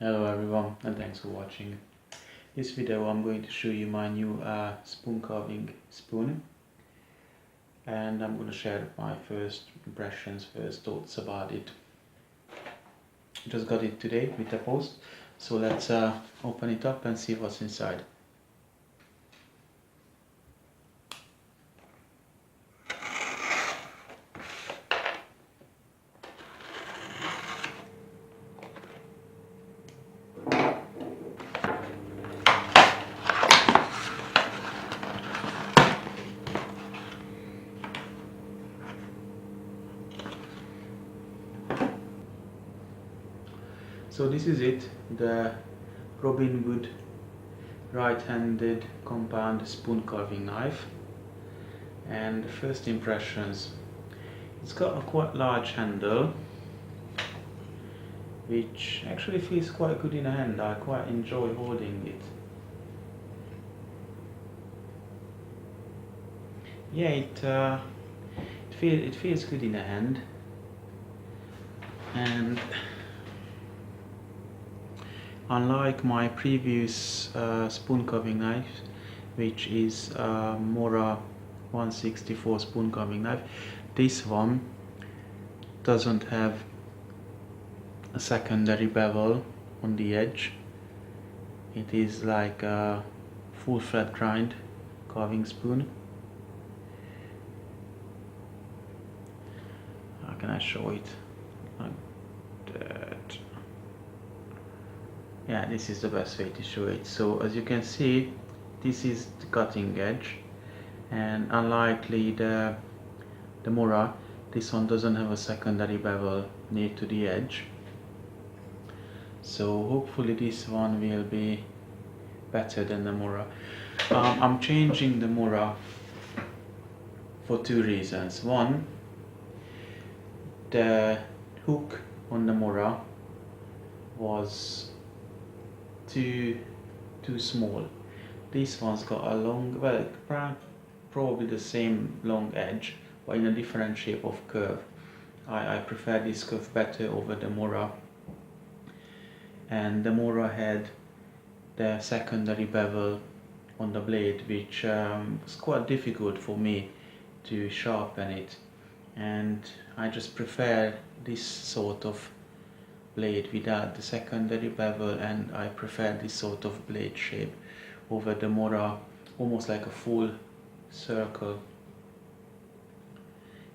Hello everyone and thanks for watching. This video I'm going to show you my new spoon carving spoon, and I'm going to share my first impressions, first thoughts about it. Just got it today with the post, so let's open it up and see what's inside. So this is it, the Robin Hood right-handed compound spoon carving knife. And the first impressions, it's got a quite large handle, which actually feels quite good in a hand. I quite enjoy holding it. Yeah, it feels good in a hand, and unlike my previous spoon carving knife, which is Mora 164 spoon carving knife, this one doesn't have a secondary bevel on the edge. It is like a full flat grind carving spoon. How can I show it? Like that. Yeah, this is the best way to show it. So as you can see, this is the cutting edge, and unlikely the Mora, this one doesn't have a secondary bevel near to the edge. So hopefully this one will be better than the Mora. I'm changing the Mora for two reasons. One, the hook on the Mora was too small. This one's got a long, well, probably the same long edge, but in a different shape of curve. I prefer this curve better over the Mora. And the Mora had the secondary bevel on the blade, which was quite difficult for me to sharpen it, and I just prefer this sort of blade without the secondary bevel, and I prefer this sort of blade shape over the Mora, almost like a full circle.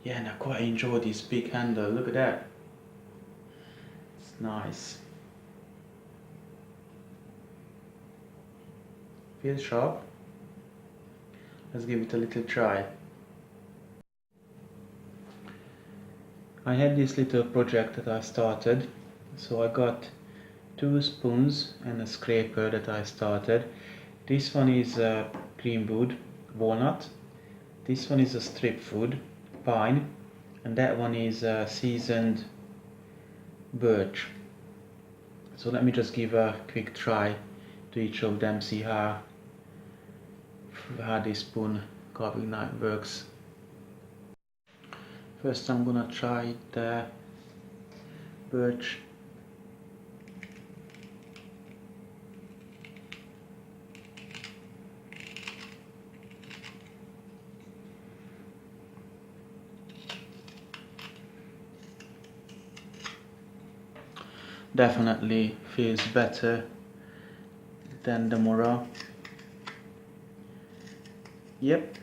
Yeah, and I quite enjoy this big handle. Look at that, it's nice. Feels sharp. Let's give it a little try. I had this little project that I started, so I got two spoons and a scraper that I started. This one is a green wood, walnut. This one is a strip wood, pine, and that one is a seasoned birch. So let me just give a quick try to each of them, see how this spoon carving knife works. First I'm gonna try the birch. Definitely feels better than the Mora. Yep.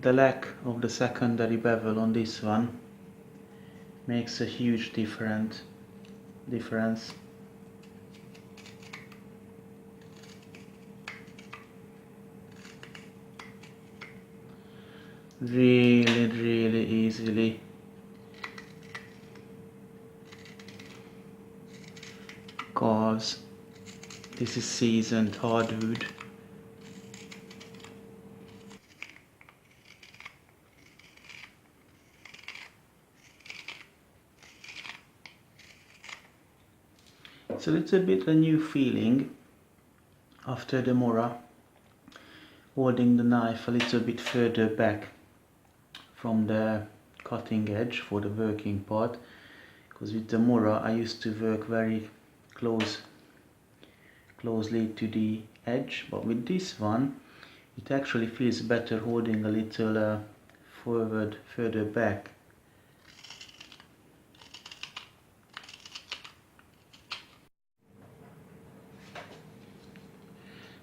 The lack of the secondary bevel on this one makes a huge difference. Really easily carves. This is seasoned hardwood. It's a little bit a new feeling after the Mora, holding the knife a little bit further back from the cutting edge for the working part, because with the Mora I used to work very closely to the edge, but with this one it actually feels better holding a little further back.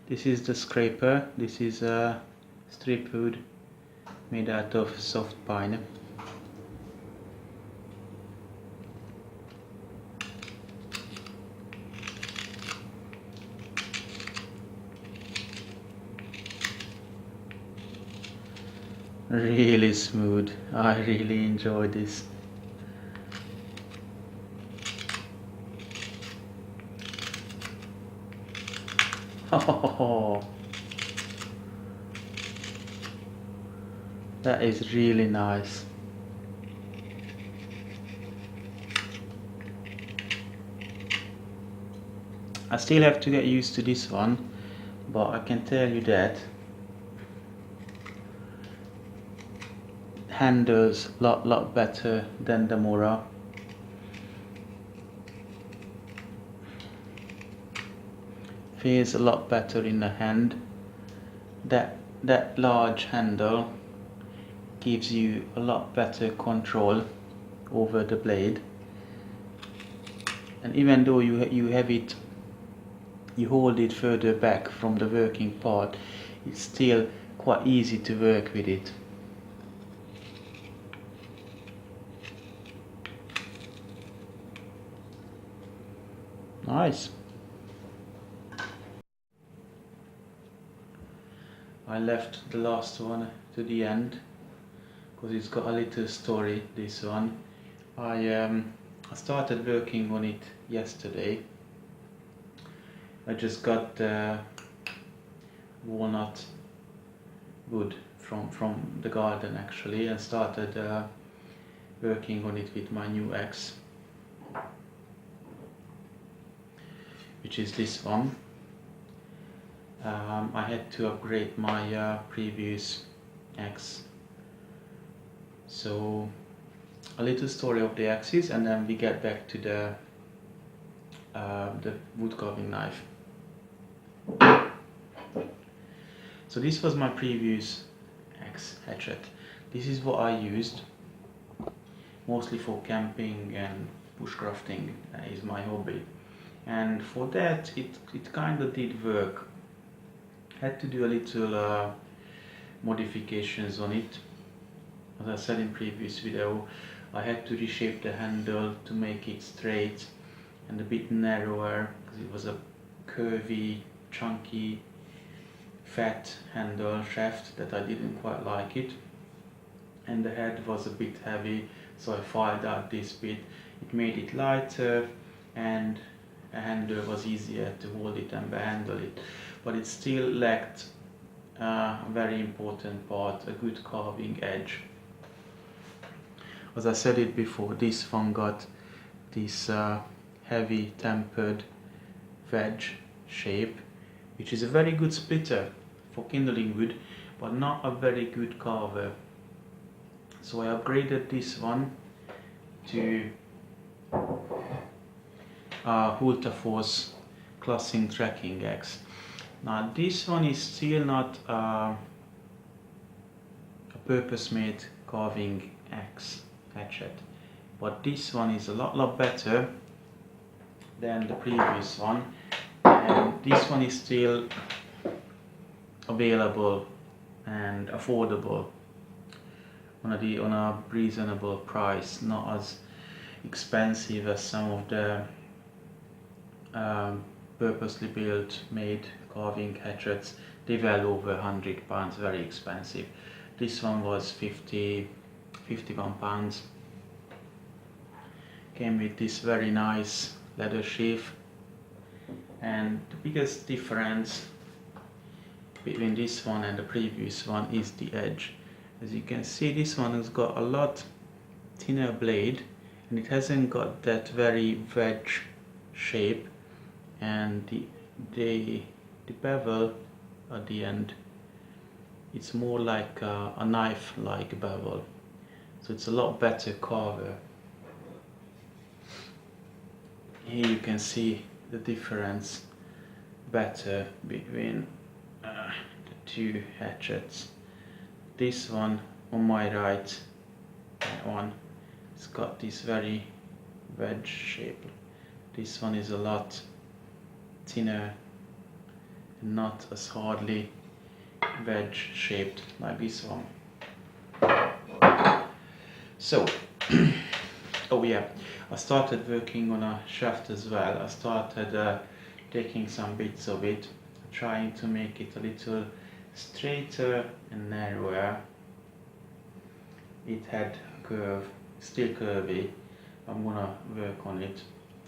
This is the scraper. This is a strip wood made out of soft pine. Really smooth. I really enjoy this. Oh, that is really nice. I still have to get used to this one, but I can tell you that handles lot better than the Mora. Feels a lot better in the hand. That large handle gives you a lot better control over the blade, and even though you hold it further back from the working part, it's still quite easy to work with it. Nice. I left the last one to the end because it's got a little story, this one. I started working on it yesterday. I just got walnut wood from the garden actually, and started working on it with my new axe, which is this one. I had to upgrade my previous axe. So a little story of the axes, and then we get back to the wood carving knife. So this was my previous axe, Hatchet. This is what I used mostly for camping and bushcrafting. Is my hobby, and for that it kind of did work. Had to do a little modifications on it. As I said in previous video, I had to reshape the handle to make it straight and a bit narrower, because it was a curvy, chunky, fat handle shaft that I didn't quite like it, and the head was a bit heavy, so I filed out this bit. It made it lighter, and a handle was easier to hold it and handle it, but it still lacked a very important part, a good carving edge. As I said it before, this one got this heavy tempered wedge shape, which is a very good splitter for kindling wood, but not a very good carver. So I upgraded this one to Hultafors Classic Trekking axe. Now this one is still not a purpose-made carving axe, hatchet, but this one is a lot better than the previous one, and this one is still available and affordable on a reasonable price, not as expensive as some of the purposely built made carving hatchets. They well over £100, very expensive. This one was 51 pounds. Came with this very nice leather sheath, and the biggest difference between this one and the previous one is the edge. As you can see, this one has got a lot thinner blade, and it hasn't got that very wedge shape, and the bevel at the end, it's more like a knife-like bevel. so it's a lot better carver. Here you can see the difference better between the two hatchets. This one on my right, that one, it's got this very wedge shape. This one is a lot thinner and not as hardly wedge shaped like this one. So, oh yeah, I started working on a shaft as well. I started taking some bits of it, trying to make it a little straighter and narrower. It had a curve, still curvy. I'm gonna work on it.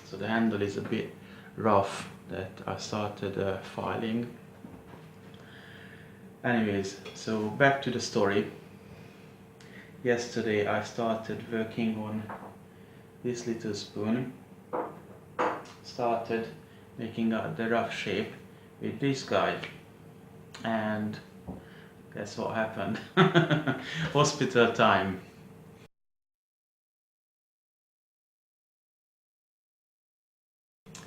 So the handle is a bit rough that I started filing. Anyways, so back to the story. Yesterday I started working on this little spoon. Started making the rough shape with this guy, and guess what happened? Hospital time.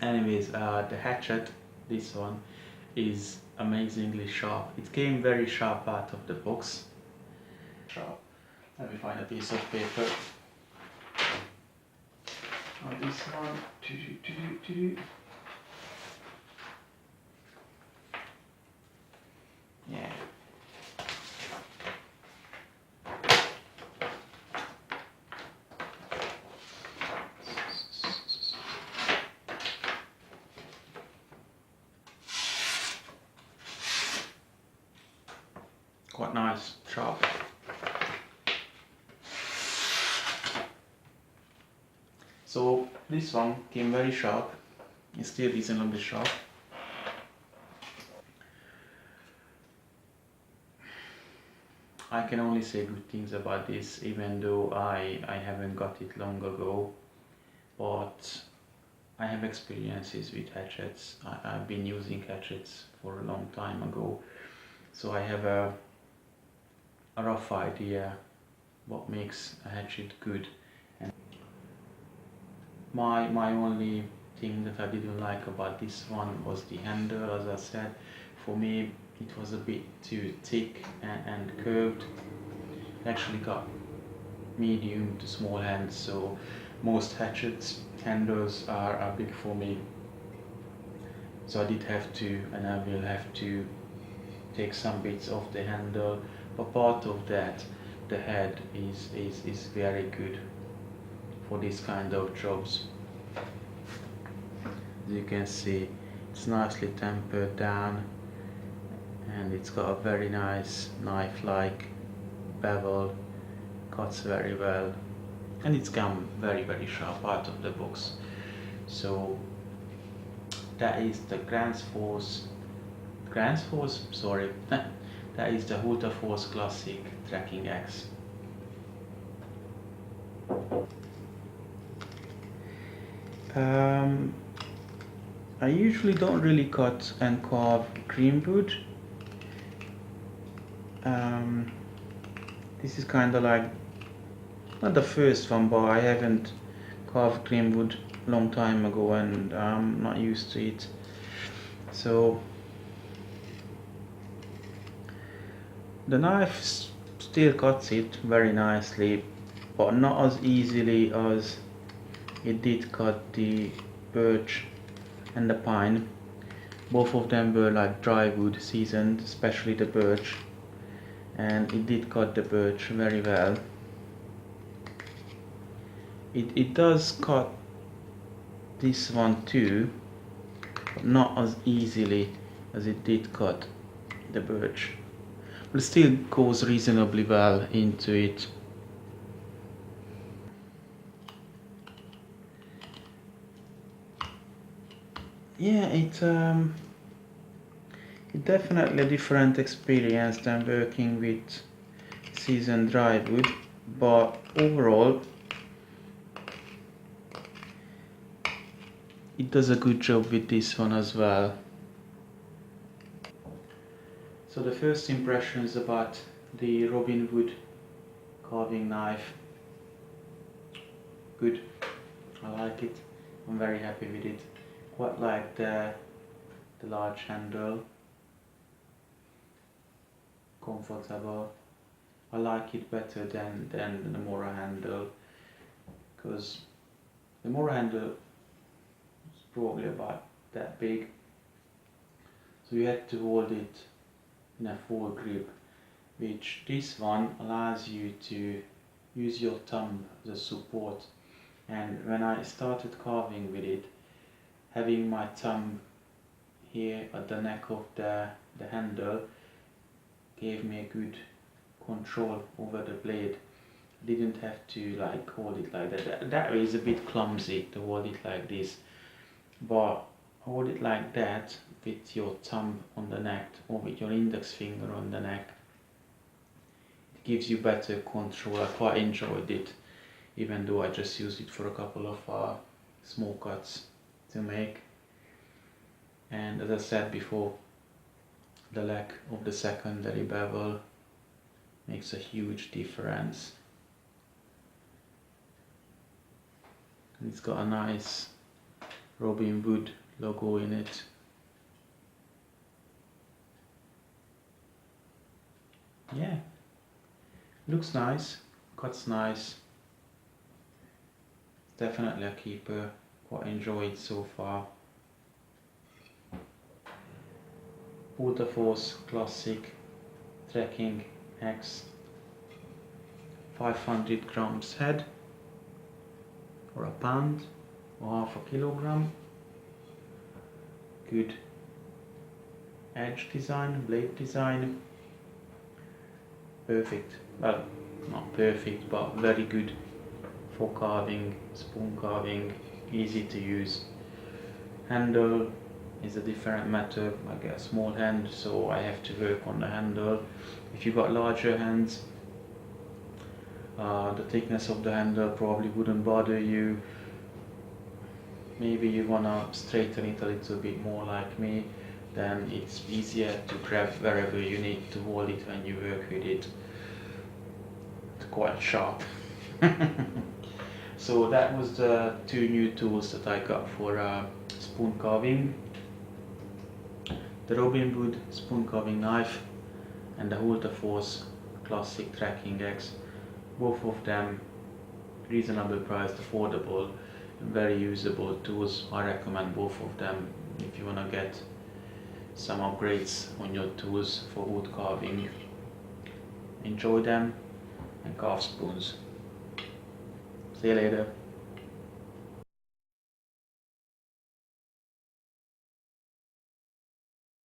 Anyways, the hatchet, this one, is amazingly sharp. It came very sharp out of the box. Sharp. Let me find a piece of paper. On this one. Yeah. Quite nice, sharp. So this one came very sharp. It's still reasonably sharp. I can only say good things about this, even though I haven't got it long ago, but I have experiences with hatchets. I've been using hatchets for a long time ago, so I have a rough idea what makes a hatchet good. And my only thing that I didn't like about this one was the handle. As I said, for me it was a bit too thick and curved. It actually got medium to small hands, so most hatchets handles are big for me. So I did have to, and I will have to, take some bits off the handle, but part of that, the head is very good for this kind of jobs. As you can see, it's nicely tempered down, and it's got a very nice knife-like bevel, cuts very well, and it's come very sharp out of the box. So that is the sorry, that is the Hultafors Classic Trekking Axe. I usually don't really cut and carve greenwood. This is kind of like, not the first one, but I haven't carved greenwood a long time ago, and I'm not used to it. So the knife still cuts it very nicely, but not as easily as it did cut the birch and the pine. Both of them were like dry wood seasoned, especially the birch, and it did cut the birch very well. It does cut this one too, but not as easily as it did cut the birch, but it still goes reasonably well into it. Yeah, it's definitely a different experience than working with seasoned dry wood, but overall it does a good job with this one as well. So the first impressions about the Robin Wood carving knife. good. I like it. I'm very happy with it. Quite like the large handle. Comfortable. I like it better than the Mora handle, because the Mora handle is probably about that big, so you had to hold it in a full grip, which this one allows you to use your thumb as a support. And when I started carving with it, having my thumb here at the neck of the handle gave me a good control over the blade. I didn't have to like hold it like that. That way is a bit clumsy to hold it like this, but hold it like that with your thumb on the neck or with your index finger on the neck. It gives you better control. I quite enjoyed it, even though I just used it for a couple of small cuts to make. And as I said before, the lack of the secondary bevel makes a huge difference. And it's got a nice Robin Hood logo in it. Yeah, looks nice, cuts nice. Definitely a keeper. Quite enjoyed so far. Hultafors Classic Trekking X, 500 grams head, or a pound, or half a kilogram. Good edge design, blade design. Perfect. Well, not perfect, but very good for carving, spoon carving, easy to use. Handle is a different matter. I get a small hand, so I have to work on the handle. If you got larger hands, the thickness of the handle probably wouldn't bother you. Maybe you wanna straighten it a little bit more like me, then it's easier to grab wherever you need to hold it when you work with it. It's quite sharp. So that was the two new tools that I got for spoon carving. The Robin Hood spoon carving knife and the Hultafors Classic Trekking X. Both of them reasonable priced, affordable, and very usable tools. I recommend both of them if you want to get some upgrades on your tools for wood carving. Enjoy them and carve spoons. See you later.